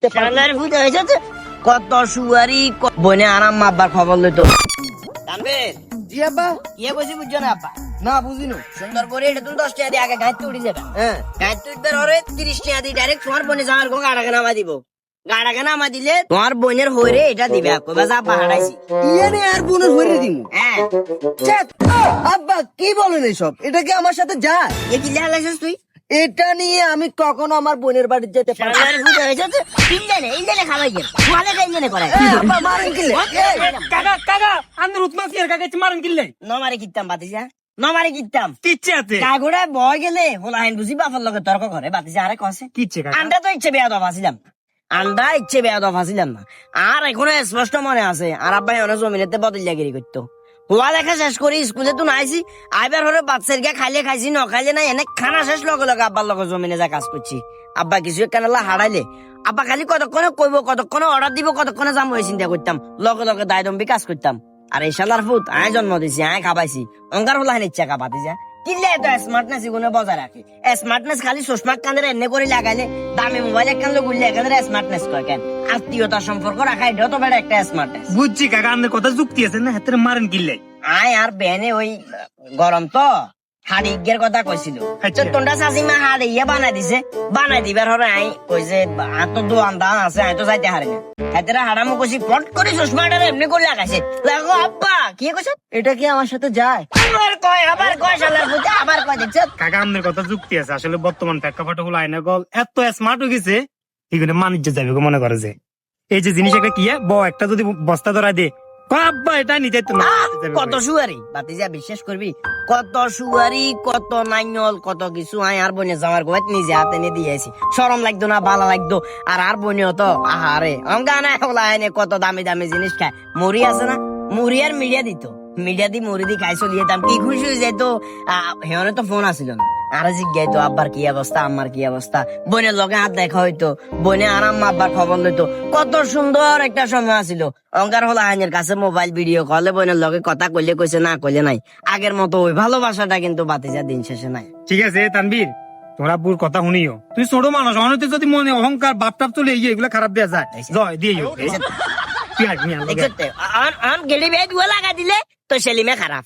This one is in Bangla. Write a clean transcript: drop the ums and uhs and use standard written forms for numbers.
শালার ভূত হয়েছে তো। কত সুয়ারি বনে আরাম আব্বার খবর লইতো তানভীর জি আব্বা। ইয়ে বসি বুঝছো না আব্বা না বুঝিনু। সুন্দর করে এটা তুমি 10 টাকা দিয়ে আগে গাইতে উঠে যাবে গাইতে উঠবে ওরে 30 টাকা দিয়ে ডাইরেক্ট তোমার বনে যাওয়ার গো গাড়াকে নামা দিব গাড়াকে নামা দিলে তোমার বোনের হইরে এটা দিবে কইবা যা পাহাড়াইছি ইয়ানে আর বোনের হইরে দিমু। হ্যাঁ ছ্যাঃ, আব্বা কি বলেন এসব? এটা কি আমার সাথে যায়? এ কি লেখালাইছিস তুই এটা নিয়ে আমি কখনো আমার বোনের বাড়ি যেতে পারি না। শালার ভূত হয়েছে তো ইন্দানে খাওয়াই গেল ওয়ালে ইন্দানে করাই আব্বা মারেন কি লে? কাকা কাকা আন্দর উৎমাস এর কাকা মারেন কিল্লে নমারে কিতাম বাতিজা নমারে কিতাম কিচ্ছে আছে কাগুড়া বয় গেলে হোলা হাইন বুঝি বাপর লগে তর্ক করে বাতিজা আরে কসে কিচ্ছে কাকা আন্ডা তো ইচ্ছে বেয়াদব আসিলাম আন্ডা ইচ্ছে বেয়াদব আসিলাম না আর এখনো স্পষ্ট মনে আছে আর আব্বাই অনেক জমিনেতে বদলিয়াগিরি করতো হওয়া লেখা শেষ করি স্কুলে তো নাইছি আইবার হরে বাচ্চার গিয়া খাইলে খাইছি ন খাইলে নাই এনে খানা শেষ লগে লগে আব্বার লগে জমিনে যা কাজ করছি আব্বা কিছু কানালা হারাইলে আব্বা খালি কতক্ষণে কইব কতক্ষণে অর্ডার দিব কতক্ষণে যাম ওই চিন্তা করতাম লগে লগে দায়দম্বি কাজ করতাম আর এই শালার ফুট আয় জন্ম দিছি আয় খাবাইছি অঙ্গার হলা হানি ইচ্ছা কাপাতি যা কিনলে এত স্মার্টনেস এগুলো বজায় রাখে স্মার্টনেস খালি চশমা কানের এনে করে লাগাইলে দামি মোবাইল কানলে গুললে এখানে স্মার্টনেস কয় কেন আত্মীয়তার সম্পর্ক রাখা এটাও তো বেড়ে একটা স্মার্টনেস বুঝছি কাকা আন্দর কথা যুক্তি আছে না হাতের মারেন কিল্লে আয় আর বেনে ওই গরম তো হাড়ি ইগের কথা কইছিল আচ্ছা। তো তোমরা চাষিমা হাড়ি ইয়ে বানাই দিছে বানাই দিবার হরে আই কইছে আর তো দোয়ান দান আছে আই তো যাইতে হারে না হাতেরা হাড়ামো কইছি ফট করে চশমাটা এমনি করে লাগাইছে লাগো আব্বা কি কইছ এটা কি আমার সাথে যায়? আবার কয় শালার বুঝা আবার কয় দিছ কাকা আন্দর কথা যুক্তি আছে আসলে বর্তমান প্রেক্ষাপটে হলো আইনা গল এত স্মার্ট হয়ে গেছে এগুলো বাণিজ্য যাবে গো মনে করে যে এই যে জিনিস একটা কি একটা যদি বস্তা ধরা দে আব্বা এটা নিতে তো না কত সুয়ারি বাতিজা বিশ্বাস করবি কত সুয়ারি কত নাইনল কত কিছু আয় আর বনে যাওয়ার গোয়াত নিজে হাতে নিয়ে দিয়েছি শরম লাগতো না ভালো লাগতো আর বনেও তো আহারে অঙ্গানা হলা এনে কত দামি দামি জিনিস খায় মুড়ি আছে না মুড়ি আর মিডিয়া দিত মিডিয়া দি মুড়ি দি খাই চলিয়ে দাম কি খুশি হয়ে যেত হেনে তো ফোন আসিল না আর জিজ্ঞাইতো আব্বার কি অবস্থা আম্মার কি অবস্থা বোনের লগে হাত দেখা হইতো বোনে আর আম্মা আব্বার খবর লইতো কত সুন্দর একটা সময় আছিল অঙ্গার হলো আইনের কাছে মোবাইল ভিডিও কলে বোনের লগে কথা কইলে কইছে না কইলে নাই আগের মতো ওই ভালোবাসাটা কিন্তু বাতিজা দিন শেষে নাই ঠিক আছে তানবীর তোমরা বুর কথা শুনিও তুই ছোট মানুষ অনতে যদি মনে অহংকার বাপটাপ চলে গিয়ে এগুলো খারাপ দেওয়া যায় জয় দিয়ে দেখতে গেলি বেদ লাগা দিলে তো সেলিমে খারাপ